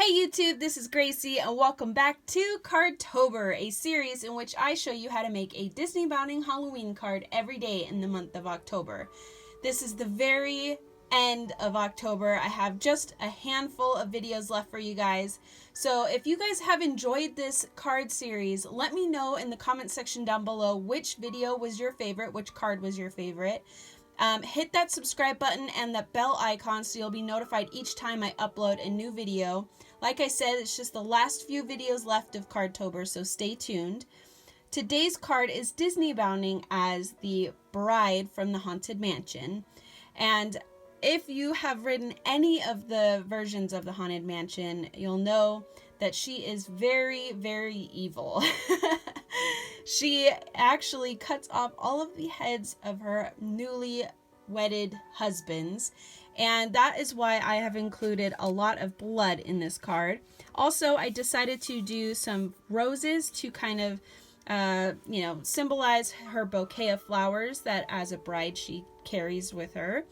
Hey YouTube, this is Gracie and welcome back to Card-tober, a series in which I show you how to make a Disneybounding Halloween card every day in the month of October. This is the very end of October. I have just a handful of videos left for you guys. So if you guys have enjoyed this card series, let me know in the comment section down below which video was your favorite, which card was your favorite. Hit that subscribe button and that bell icon so you'll be notified each time I upload a new video. Like I said, it's just the last few videos left of Card-tober, so stay tuned. Today's card is Disneybounding as the bride from the Haunted Mansion. And if you have written any of the versions of the Haunted Mansion, you'll know that she is very, very evil. She actually cuts off all of the heads of her newly wedded husbands, and that is why I have included a lot of blood in this card. Also, I decided to do some roses to kind of symbolize her bouquet of flowers that as a bride she carries with her.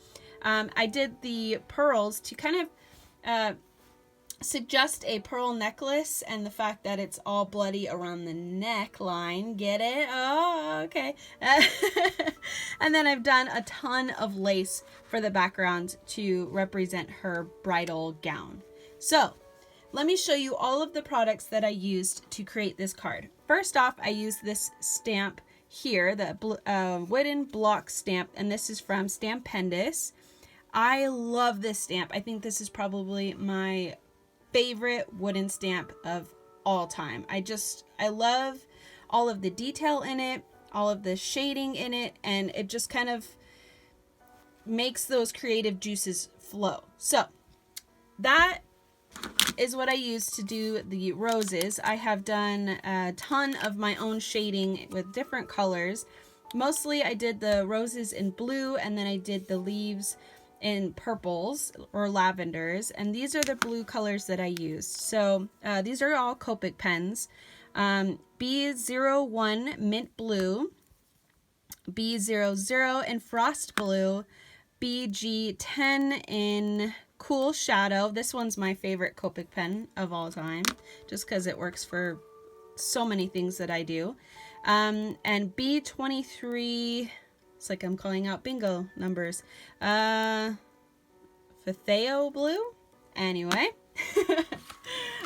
I did the pearls to kind of suggest a pearl necklace, and the fact that it's all bloody around the neckline. Get it? Oh, okay. And then I've done a ton of lace for the background to represent her bridal gown. So let me show you all of the products that I used to create this card. First off, I used this stamp here, the wooden block stamp, and this is from Stampendous. I love this stamp. I think this is probably my favorite wooden stamp of all time. I love all of the detail in it, all of the shading in it, and it just kind of makes those creative juices flow. So that is what I used to do the roses. I have done a ton of my own shading with different colors. Mostly I did the roses in blue, and then I did the leaves in purples or lavenders, and these are the blue colors that I used. So these are all Copic Pens. B01 Mint Blue, B00 in Frost Blue, BG10 in Cool Shadow. This one's my favorite Copic pen of all time, just because it works for so many things that I do. And B23, it's like I'm calling out bingo numbers. Fatheo Blue? Anyway.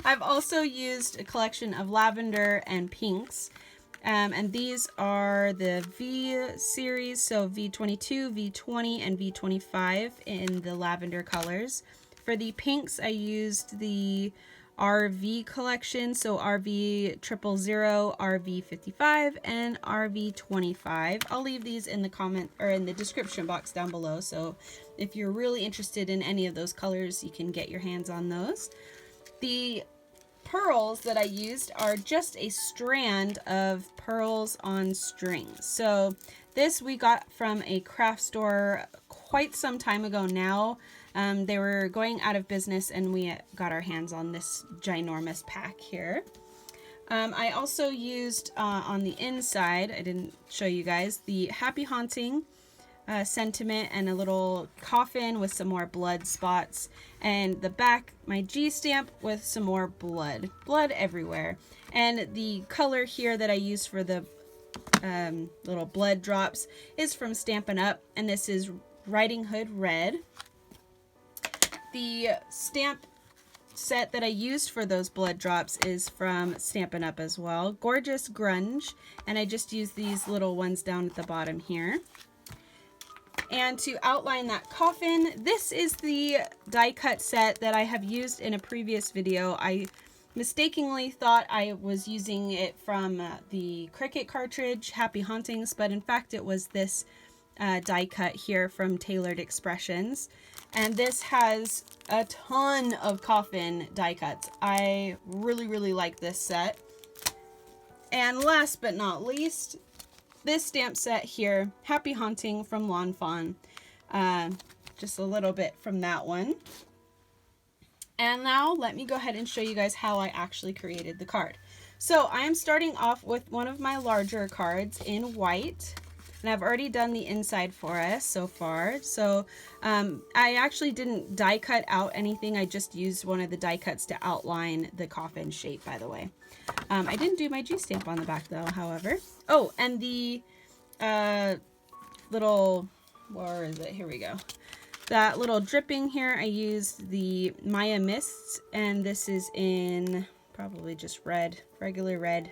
I've also used a collection of lavender and pinks. And these are the V series, so V22, V20, and V25 in the lavender colors. For the pinks, I used the RV collection, so RV 000, RV 55, and RV 25. I'll leave these in the comment or in the description box down below, so if you're really interested in any of those colors, you can get your hands on those. The pearls that I used are just a strand of pearls on strings. So this we got from a craft store quite some time ago now. They were going out of business, and we got our hands on this ginormous pack here. I also used on the inside, I didn't show you guys, the Happy Haunting sentiment and a little coffin with some more blood spots, and the back, my G stamp with some more blood everywhere. And the color here that I used for the little blood drops is from Stampin' Up, and this is Riding Hood Red. The stamp set that I used for those blood drops is from Stampin' Up as well. Gorgeous Grunge, and I just used these little ones down at the bottom here. And to outline that coffin, this is the die cut set that I have used in a previous video. I mistakenly thought I was using it from the Cricut cartridge, Happy Hauntings, but in fact it was this die cut here from Tailored Expressions. And this has a ton of coffin die cuts. I really, really like this set. And last but not least, this stamp set here, Happy Haunting from Fawn. Just a little bit from that one. And now let me go ahead and show you guys how I actually created the card. So I am starting off with one of my larger cards in white. And I've already done the inside for us so far. So I actually didn't die cut out anything. I just used one of the die cuts to outline the coffin shape, by the way. I didn't do my G stamp on the back though, however. Oh, and the little, where is it? Here we go. That little dripping here, I used the Maya Mists, and this is in probably just red, regular red.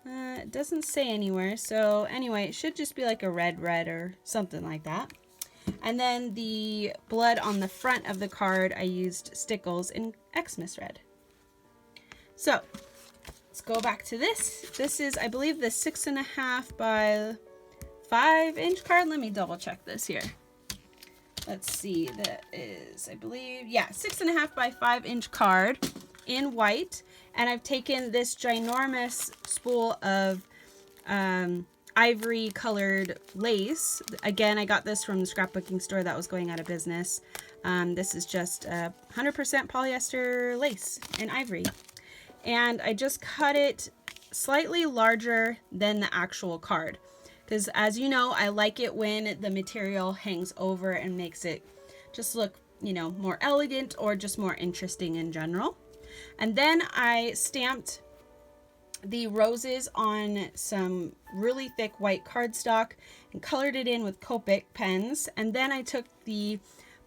It doesn't say anywhere, so anyway, it should just be like a red or something like that. And then the blood on the front of the card, I used Stickles in Xmas Red. So let's go back to this. This is, I believe, the 6.5 by 5 inch card. Let me double check this here. Let's see, that is, I believe, yeah, 6.5 by 5 inch card in white. And I've taken this ginormous spool of ivory colored lace. Again, I got this from the scrapbooking store that was going out of business. This is just 100% polyester lace in ivory. And I just cut it slightly larger than the actual card. Because as you know, I like it when the material hangs over and makes it just look, you know, more elegant or just more interesting in general. And then I stamped the roses on some really thick white cardstock and colored it in with Copic pens. And then I took the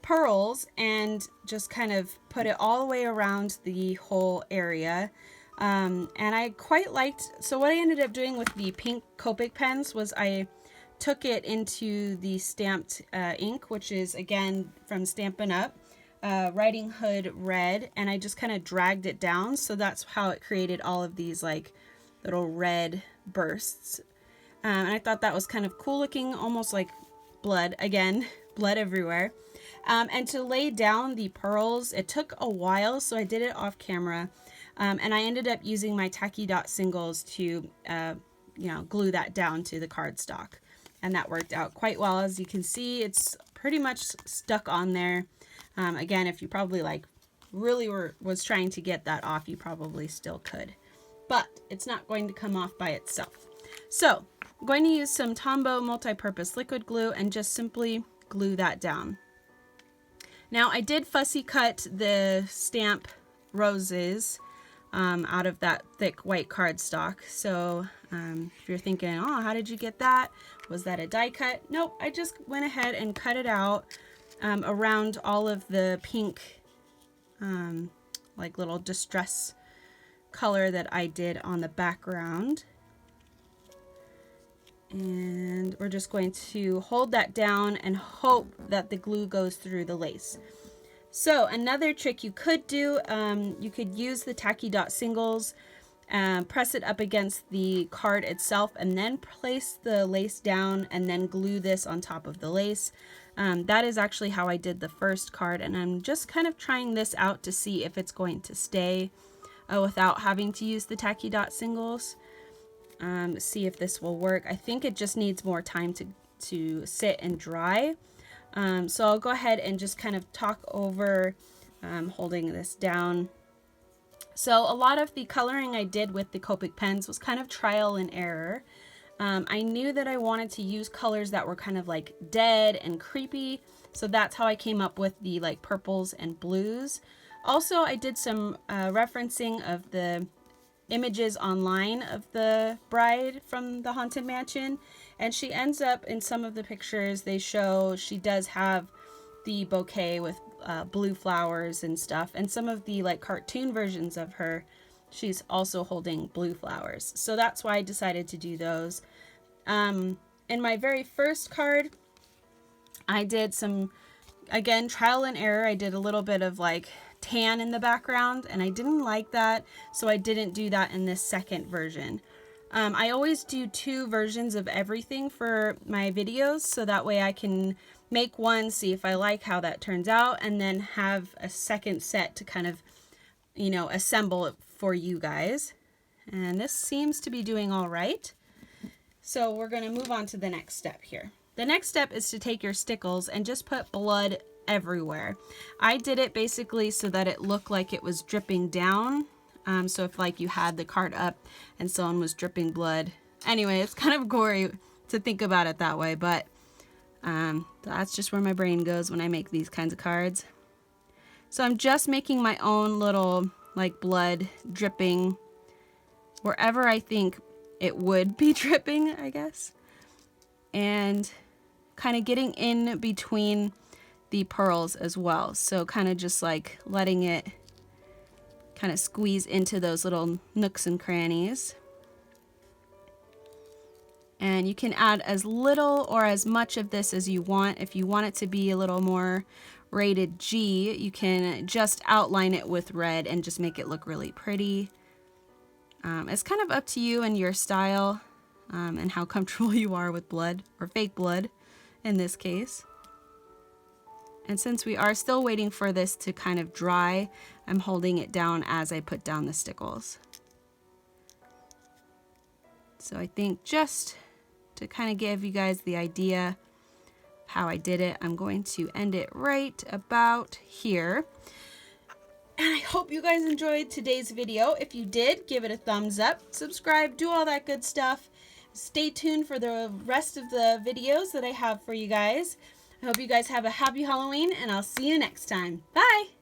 pearls and just kind of put it all the way around the whole area. And I quite liked, so what I ended up doing with the pink Copic pens was I took it into the stamped ink, which is again from Stampin' Up. Riding Hood Red, and I just kind of dragged it down, so that's how it created all of these like little red bursts. And I thought that was kind of cool looking, almost like blood, again, blood everywhere. And to lay down the pearls, it took a while, so I did it off camera. And I ended up using my Tacky Dot Singles to, you know, glue that down to the cardstock. And that worked out quite well. As you can see, it's pretty much stuck on there. Again, if you probably like really was trying to get that off, you probably still could. But it's not going to come off by itself. So I'm going to use some Tombow multi-purpose liquid glue and just simply glue that down. Now I did fussy cut the stamp roses out of that thick white cardstock. So if you're thinking, oh, how did you get that? Was that a die cut? Nope, I just went ahead and cut it out around all of the pink like little distress color that I did on the background. And we're just going to hold that down and hope that the glue goes through the lace. So another trick you could do, you could use the Tacky Dot Singles, press it up against the card itself, and then place the lace down and then glue this on top of the lace. That is actually how I did the first card, and I'm just kind of trying this out to see if it's going to stay without having to use the Tacky Dot Singles. See if this will work. I think it just needs more time to sit and dry. So I'll go ahead and just kind of talk over holding this down. So a lot of the coloring I did with the Copic pens was kind of trial and error. I knew that I wanted to use colors that were kind of like dead and creepy, so that's how I came up with the like purples and blues. Also, I did some referencing of the images online of the bride from the Haunted Mansion, and she ends up in some of the pictures they show she does have the bouquet with blue flowers and stuff, and some of the like cartoon versions of her, she's also holding blue flowers. So that's why I decided to do those. In my very first card, I did some, again, trial and error. I did a little bit of like tan in the background, and I didn't like that, so I didn't do that in this second version. I always do 2 versions of everything for my videos, so that way I can make one, see if I like how that turns out, and then have a second set to kind of, you know, assemble it for you guys. And this seems to be doing all right. So we're going to move on to the next step here. The next step is to take your Stickles and just put blood everywhere. I did it basically so that it looked like it was dripping down. So if like you had the card up and someone was dripping blood. Anyway, it's kind of gory to think about it that way, but that's just where my brain goes when I make these kinds of cards. So I'm just making my own little like blood dripping wherever I think it would be dripping, I guess. And kind of getting in between the pearls as well. So kind of just like letting it kind of squeeze into those little nooks and crannies. And you can add as little or as much of this as you want. If you want it to be a little more rated G, you can just outline it with red and just make it look really pretty. It's kind of up to you and your style and how comfortable you are with blood, or fake blood in this case. And since we are still waiting for this to kind of dry, I'm holding it down as I put down the stickles. So I think just to kind of give you guys the idea how I did it, I'm going to end it right about here. And I hope you guys enjoyed today's video. If you did, give it a thumbs up, subscribe, do all that good stuff. Stay tuned for the rest of the videos that I have for you guys. I hope you guys have a happy Halloween, and I'll see you next time. Bye!